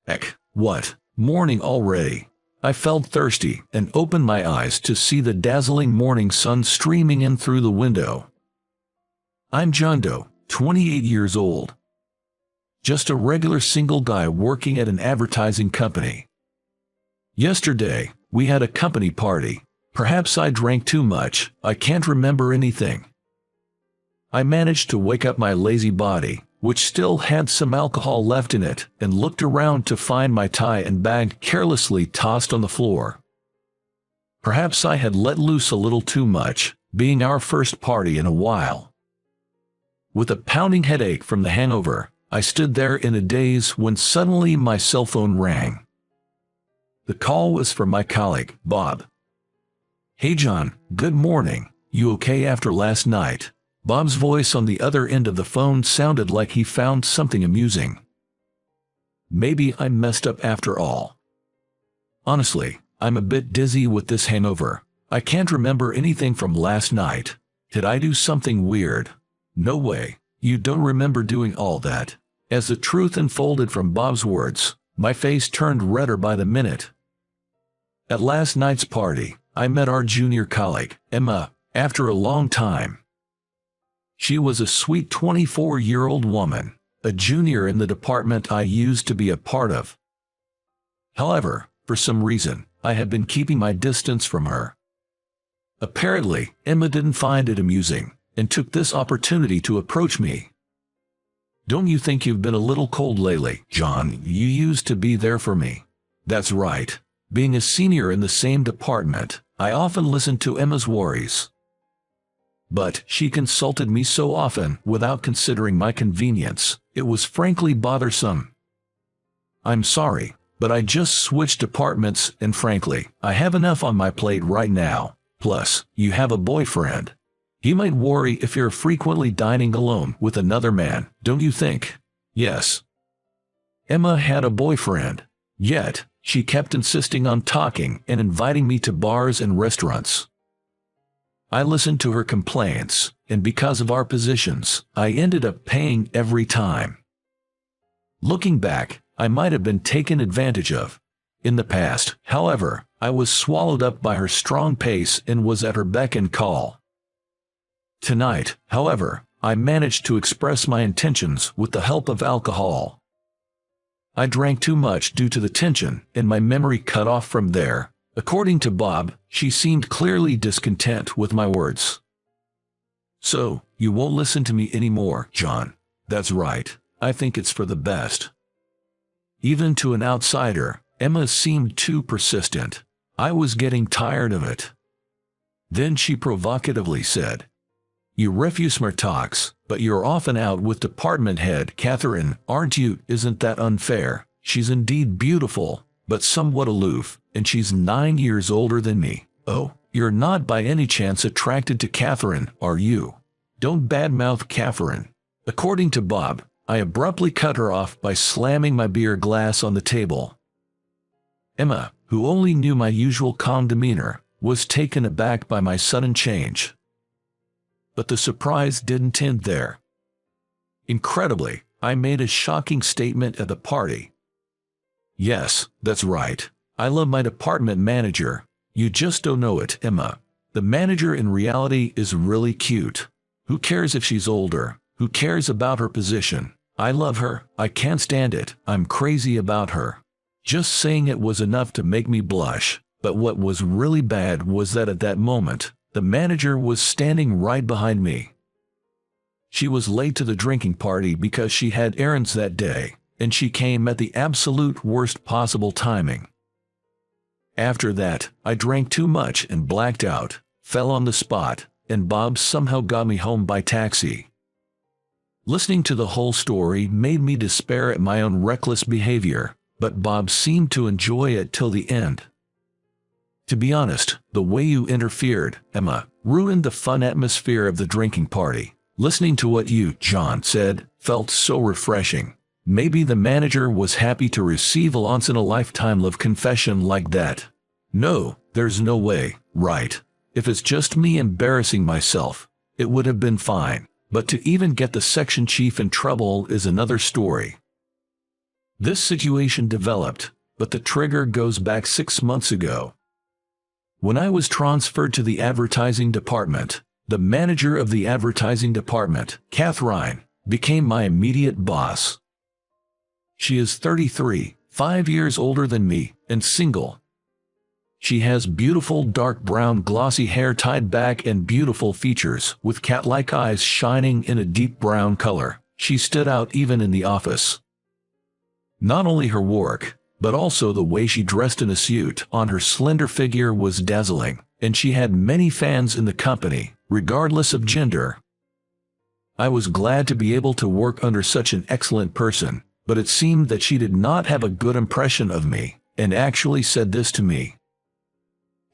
Heck, what? Morning already. I felt thirsty and opened my eyes to see the dazzling morning sun streaming in through the window. I'm John Doe, 28 years old. Just a regular single guy working at an advertising company. Yesterday, we had a company party. Perhaps I drank too much, I can't remember anything. I managed to wake up my lazy body, which still had some alcohol left in it, and looked around to find my tie and bag carelessly tossed on the floor. Perhaps I had let loose a little too much, being our first party in a while. With a pounding headache from the hangover, I stood there in a daze when suddenly my cell phone rang. The call was from my colleague, Bob. "Hey John, good morning. You okay after last night?" Bob's voice on the other end of the phone sounded like he found something amusing. Maybe I messed up after all. Honestly, I'm a bit dizzy with this hangover. I can't remember anything from last night. Did I do something weird? No way. You don't remember doing all that. As the truth unfolded from Bob's words, my face turned redder by the minute. At last night's party, I met our junior colleague, Emma, after a long time. She was a sweet 24-year-old woman, a junior in the department I used to be a part of. However, for some reason, I had been keeping my distance from her. Apparently, Emma didn't find it amusing, and took this opportunity to approach me. "Don't you think you've been a little cold lately, John? You used to be there for me." That's right. Being a senior in the same department, I often listened to Emma's worries. But she consulted me so often without considering my convenience, it was frankly bothersome. "I'm sorry, but I just switched departments and frankly, I have enough on my plate right now. Plus, you have a boyfriend. He might worry if you're frequently dining alone with another man, don't you think?" Yes. Emma had a boyfriend. Yet, she kept insisting on talking and inviting me to bars and restaurants. I listened to her complaints, and because of our positions, I ended up paying every time. Looking back, I might have been taken advantage of. In the past, however, I was swallowed up by her strong pace and was at her beck and call. Tonight, however, I managed to express my intentions with the help of alcohol. I drank too much due to the tension, and my memory cut off from there. According to Bob, she seemed clearly discontent with my words. "So, you won't listen to me anymore, John?" "That's right. I think it's for the best." Even to an outsider, Emma seemed too persistent. I was getting tired of it. Then she provocatively said, "You refuse my talks, but you're often out with department head Catherine, aren't you? Isn't that unfair? She's indeed beautiful, but somewhat aloof, and she's 9 years older than me." "Oh, you're not by any chance attracted to Catherine, are you?" "Don't badmouth Catherine." According to Bob, I abruptly cut her off by slamming my beer glass on the table. Emma, who only knew my usual calm demeanor, was taken aback by my sudden change. But the surprise didn't end there. Incredibly, I made a shocking statement at the party. "Yes, that's right. I love my department manager. You just don't know it, Emma. The manager in reality is really cute. Who cares if she's older? Who cares about her position? I love her. I can't stand it. I'm crazy about her." Just saying it was enough to make me blush, but what was really bad was that at that moment, the manager was standing right behind me. She was late to the drinking party because she had errands that day, and she came at the absolute worst possible timing. After that, I drank too much and blacked out, fell on the spot, and Bob somehow got me home by taxi. Listening to the whole story made me despair at my own reckless behavior, but Bob seemed to enjoy it till the end. To be honest, the way you interfered, Emma, ruined the fun atmosphere of the drinking party. Listening to what you, John, said felt so refreshing. Maybe the manager was happy to receive a once-in-a-lifetime love confession like that. No, there's no way, right? If it's just me embarrassing myself, it would have been fine. But to even get the section chief in trouble is another story. This situation developed, but the trigger goes back 6 months ago. When I was transferred to the advertising department, the manager of the advertising department, Catherine, became my immediate boss. She is 33, 5 years older than me, and single. She has beautiful dark brown glossy hair tied back and beautiful features with cat-like eyes shining in a deep brown color. She stood out even in the office. Not only her work, but also the way she dressed in a suit on her slender figure was dazzling, and she had many fans in the company, regardless of gender. I was glad to be able to work under such an excellent person, but it seemed that she did not have a good impression of me, and actually said this to me.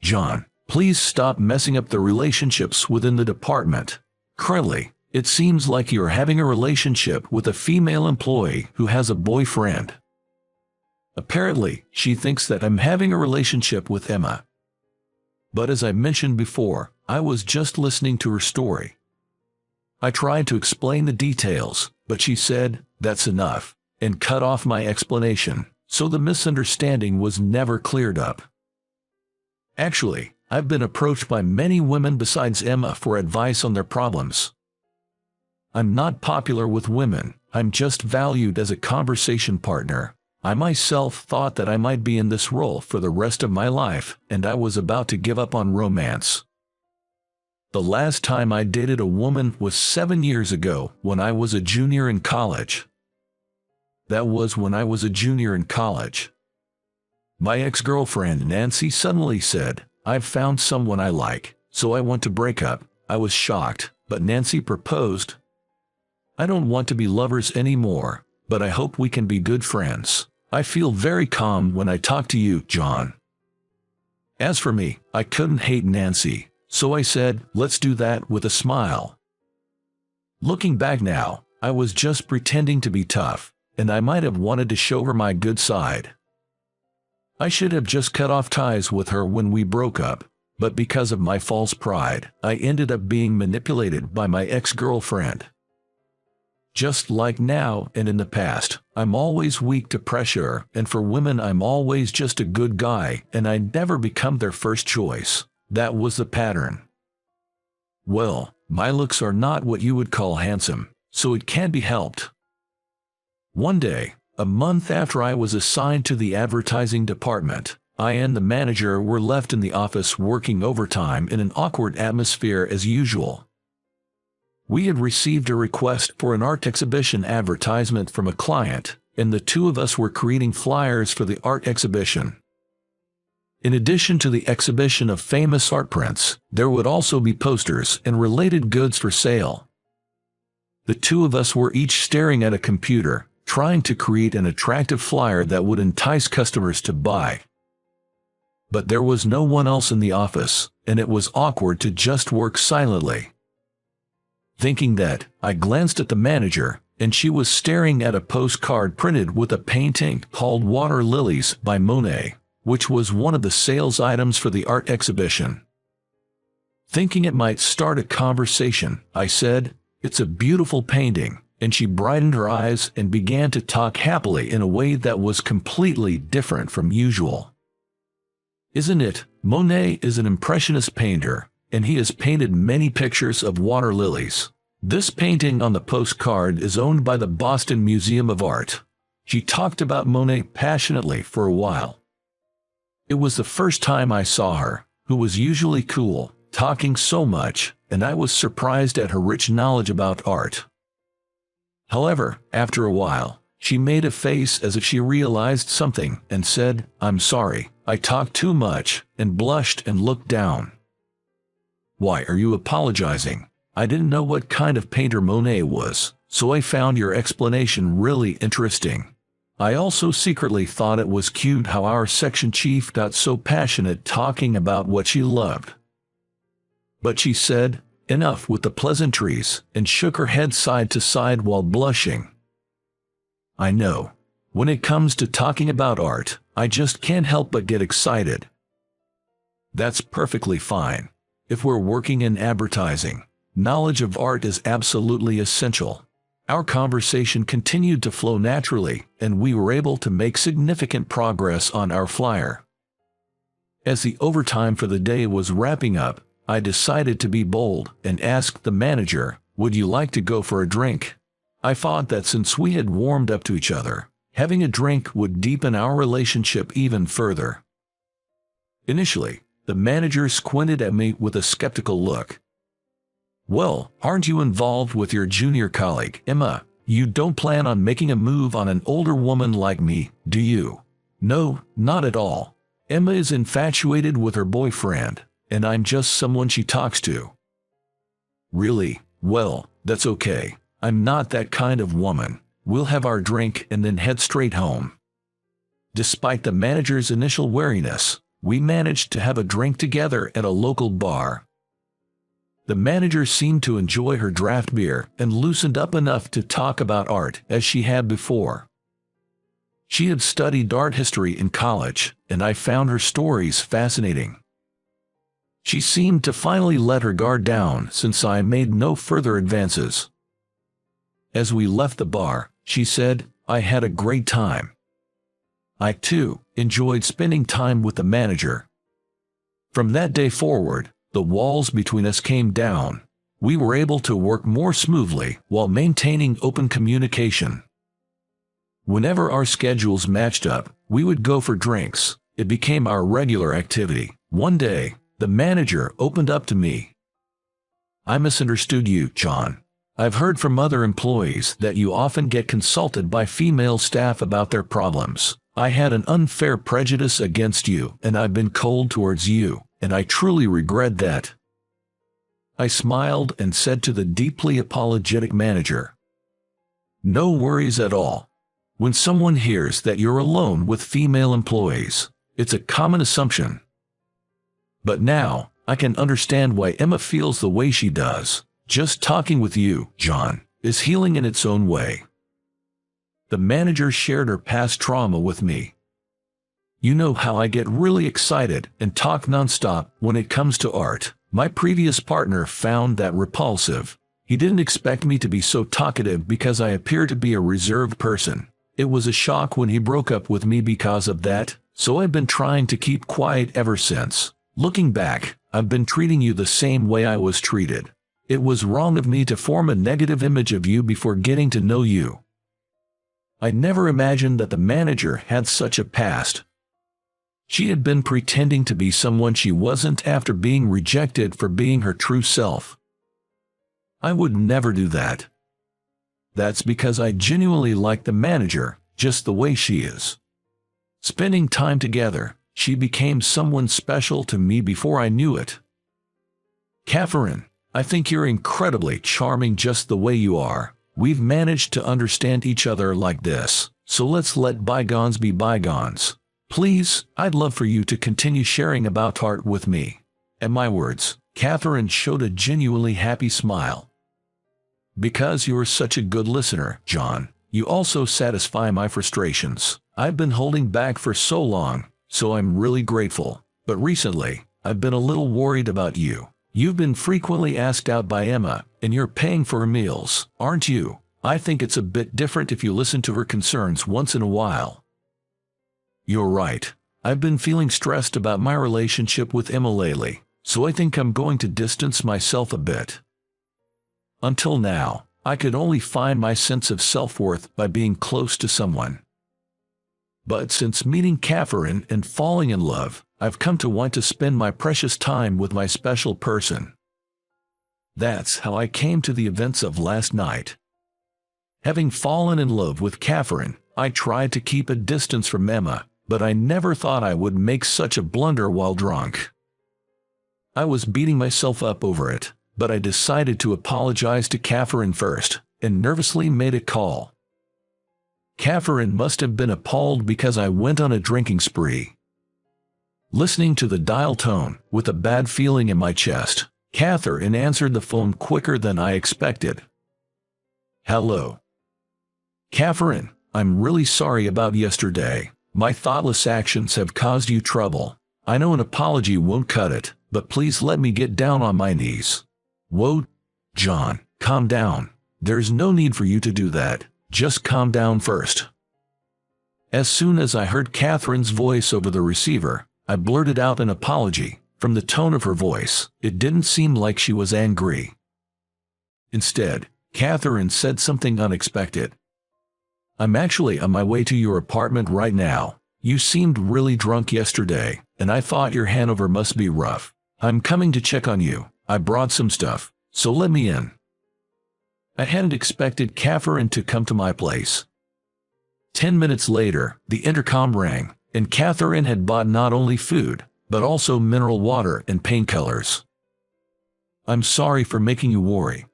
"John, please stop messing up the relationships within the department. Currently, it seems like you're having a relationship with a female employee who has a boyfriend. Apparently, she thinks that I'm having a relationship with Emma." But as I mentioned before, I was just listening to her story. I tried to explain the details, but she said, "That's enough," and cut off my explanation, so the misunderstanding was never cleared up. Actually, I've been approached by many women besides Emma for advice on their problems. I'm not popular with women, I'm just valued as a conversation partner. I myself thought that I might be in this role for the rest of my life, and I was about to give up on romance. The last time I dated a woman was 7 years ago when I was a junior in college. That was when I was a junior in college. My ex-girlfriend Nancy suddenly said, "I've found someone I like, so I want to break up." I was shocked, but Nancy proposed. "I don't want to be lovers anymore, but I hope we can be good friends. I feel very calm when I talk to you, John." As for me, I couldn't hate Nancy, so I said, "Let's do that," with a smile. Looking back now, I was just pretending to be tough, and I might have wanted to show her my good side. I should have just cut off ties with her when we broke up, but because of my false pride, I ended up being manipulated by my ex-girlfriend. Just like now and in the past, I'm always weak to pressure, and for women I'm always just a good guy, and I never become their first choice. That was the pattern. Well, my looks are not what you would call handsome, so it can't be helped. One day, a month after I was assigned to the advertising department, I and the manager were left in the office working overtime in an awkward atmosphere as usual. We had received a request for an art exhibition advertisement from a client, and the two of us were creating flyers for the art exhibition. In addition to the exhibition of famous art prints, there would also be posters and related goods for sale. The two of us were each staring at a computer, trying to create an attractive flyer that would entice customers to buy. But there was no one else in the office, and it was awkward to just work silently. Thinking that, I glanced at the manager, and she was staring at a postcard printed with a painting called Water Lilies by Monet, which was one of the sales items for the art exhibition. Thinking it might start a conversation, I said, "It's a beautiful painting," and she brightened her eyes and began to talk happily in a way that was completely different from usual. "Isn't it? Monet is an impressionist painter, and he has painted many pictures of water lilies. This painting on the postcard is owned by the Boston Museum of Art." She talked about Monet passionately for a while. It was the first time I saw her, who was usually cool, talking so much, and I was surprised at her rich knowledge about art. However, after a while, she made a face as if she realized something and said, "I'm sorry, I talked too much," and blushed and looked down. "Why are you apologizing? I didn't know what kind of painter Monet was, so I found your explanation really interesting. I also secretly thought it was cute how our section chief got so passionate talking about what she loved." But she said, "Enough with the pleasantries," and shook her head side to side while blushing. I know. When it comes to talking about art, I just can't help but get excited. That's perfectly fine. If we're working in advertising, knowledge of art is absolutely essential. Our conversation continued to flow naturally, and we were able to make significant progress on our flyer. As the overtime for the day was wrapping up, I decided to be bold and asked the manager, "Would you like to go for a drink?" I thought that since we had warmed up to each other, having a drink would deepen our relationship even further. Initially, the manager squinted at me with a skeptical look. "Well, aren't you involved with your junior colleague, Emma? You don't plan on making a move on an older woman like me, do you?" "No, not at all. Emma is infatuated with her boyfriend, and I'm just someone she talks to." "Really? Well, that's okay. I'm not that kind of woman. We'll have our drink and then head straight home." Despite the manager's initial wariness, we managed to have a drink together at a local bar. The manager seemed to enjoy her draft beer and loosened up enough to talk about art as she had before. She had studied art history in college, and I found her stories fascinating. She seemed to finally let her guard down since I made no further advances. As we left the bar, she said, "I had a great time." I, too, enjoyed spending time with the manager. From that day forward, the walls between us came down. We were able to work more smoothly while maintaining open communication. Whenever our schedules matched up, we would go for drinks. It became our regular activity. One day, the manager opened up to me. "I misunderstood you, John. I've heard from other employees that you often get consulted by female staff about their problems. I had an unfair prejudice against you, and I've been cold towards you, and I truly regret that." I smiled and said to the deeply apologetic manager, "No worries at all. When someone hears that you're alone with female employees, it's a common assumption. But now, I can understand why Emma feels the way she does. Just talking with you, John, is healing in its own way." The manager shared her past trauma with me. "You know how I get really excited and talk nonstop when it comes to art. My previous partner found that repulsive. He didn't expect me to be so talkative because I appear to be a reserved person. It was a shock when he broke up with me because of that, so I've been trying to keep quiet ever since. Looking back, I've been treating you the same way I was treated. It was wrong of me to form a negative image of you before getting to know you." I never imagined that the manager had such a past. She had been pretending to be someone she wasn't after being rejected for being her true self. I would never do that. That's because I genuinely like the manager, just the way she is. Spending time together, she became someone special to me before I knew it. "Catherine, I think you're incredibly charming just the way you are. We've managed to understand each other like this, so let's let bygones be bygones. Please, I'd love for you to continue sharing about art with me." At my words, Catherine showed a genuinely happy smile. "Because you're such a good listener, John, you also satisfy my frustrations. I've been holding back for so long, so I'm really grateful. But recently, I've been a little worried about you. You've been frequently asked out by Emma, and you're paying for her meals, aren't you? I think it's a bit different if you listen to her concerns once in a while." "You're right. I've been feeling stressed about my relationship with Emma lately, so I think I'm going to distance myself a bit. Until now, I could only find my sense of self-worth by being close to someone. But since meeting Catherine and falling in love, I've come to want to spend my precious time with my special person." That's how I came to the events of last night. Having fallen in love with Catherine, I tried to keep a distance from Emma, but I never thought I would make such a blunder while drunk. I was beating myself up over it, but I decided to apologize to Catherine first, and nervously made a call. Catherine must have been appalled because I went on a drinking spree. Listening to the dial tone, with a bad feeling in my chest, Catherine answered the phone quicker than I expected. "Hello. Catherine, I'm really sorry about yesterday. My thoughtless actions have caused you trouble. I know an apology won't cut it, but please let me get down on my knees." "Whoa, John, calm down. There's no need for you to do that. Just calm down first. As soon as I heard Catherine's voice over the receiver, I blurted out an apology. From the tone of her voice, it didn't seem like she was angry. Instead, Catherine said something unexpected. I'm actually on my way to your apartment right now. You seemed really drunk yesterday, and I thought your hangover must be rough. I'm coming to check on you. I brought some stuff, so let me in. I hadn't expected Catherine to come to my place. 10 minutes later, the intercom rang, and Catherine had bought not only food, but also mineral water and painkillers. I'm sorry for making you worry.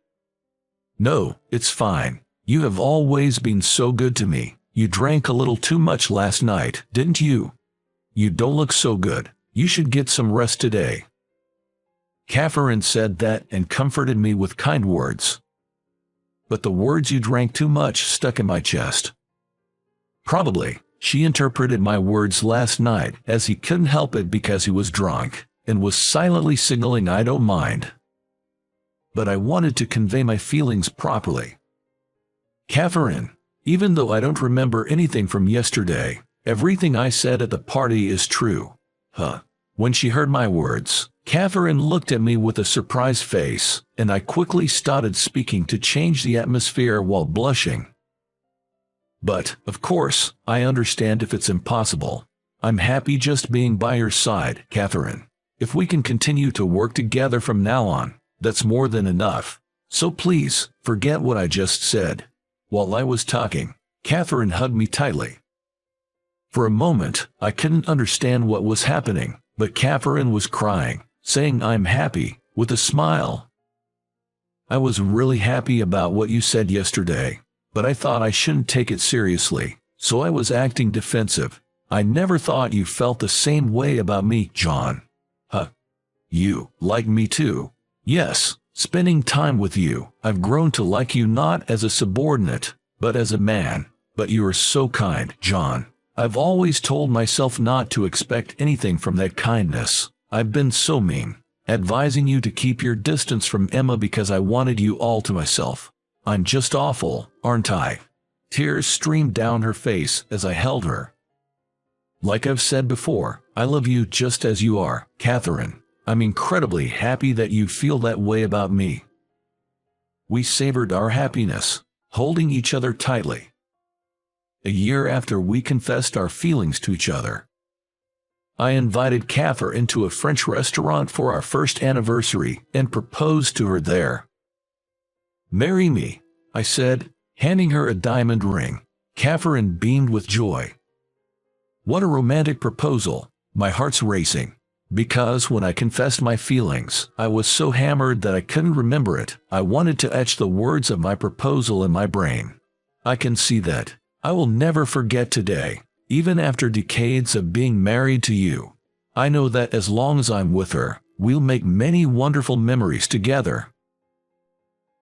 No, it's fine. You have always been so good to me. You drank a little too much last night, didn't you? You don't look so good. You should get some rest today. Catherine said that and comforted me with kind words. But the words "you drank too much" stuck in my chest. Probably, she interpreted my words last night as he couldn't help it because he was drunk, and was silently signaling I don't mind. But I wanted to convey my feelings properly. Catherine, even though I don't remember anything from yesterday, everything I said at the party is true. Huh. When she heard my words, Catherine looked at me with a surprised face, and I quickly started speaking to change the atmosphere while blushing. But, of course, I understand if it's impossible. I'm happy just being by your side, Catherine. If we can continue to work together from now on, that's more than enough. So please, forget what I just said. While I was talking, Catherine hugged me tightly. For a moment, I couldn't understand what was happening, but Catherine was crying, saying I'm happy, with a smile. I was really happy about what you said yesterday, but I thought I shouldn't take it seriously, so I was acting defensive. I never thought you felt the same way about me, John. Huh. You like me too. Yes, spending time with you, I've grown to like you not as a subordinate, but as a man. But you are so kind, John. I've always told myself not to expect anything from that kindness. I've been so mean, advising you to keep your distance from Emma because I wanted you all to myself. I'm just awful, aren't I? Tears streamed down her face as I held her. Like I've said before, I love you just as you are, Catherine. I'm incredibly happy that you feel that way about me. We savored our happiness, holding each other tightly. A year after we confessed our feelings to each other, I invited Catherine into a French restaurant for our first anniversary and proposed to her there. Marry me, I said, handing her a diamond ring. Catherine beamed with joy. What a romantic proposal, my heart's racing. Because when I confessed my feelings, I was so hammered that I couldn't remember it. I wanted to etch the words of my proposal in my brain. I can see that. I will never forget today, even after decades of being married to you. I know that as long as I'm with her, we'll make many wonderful memories together.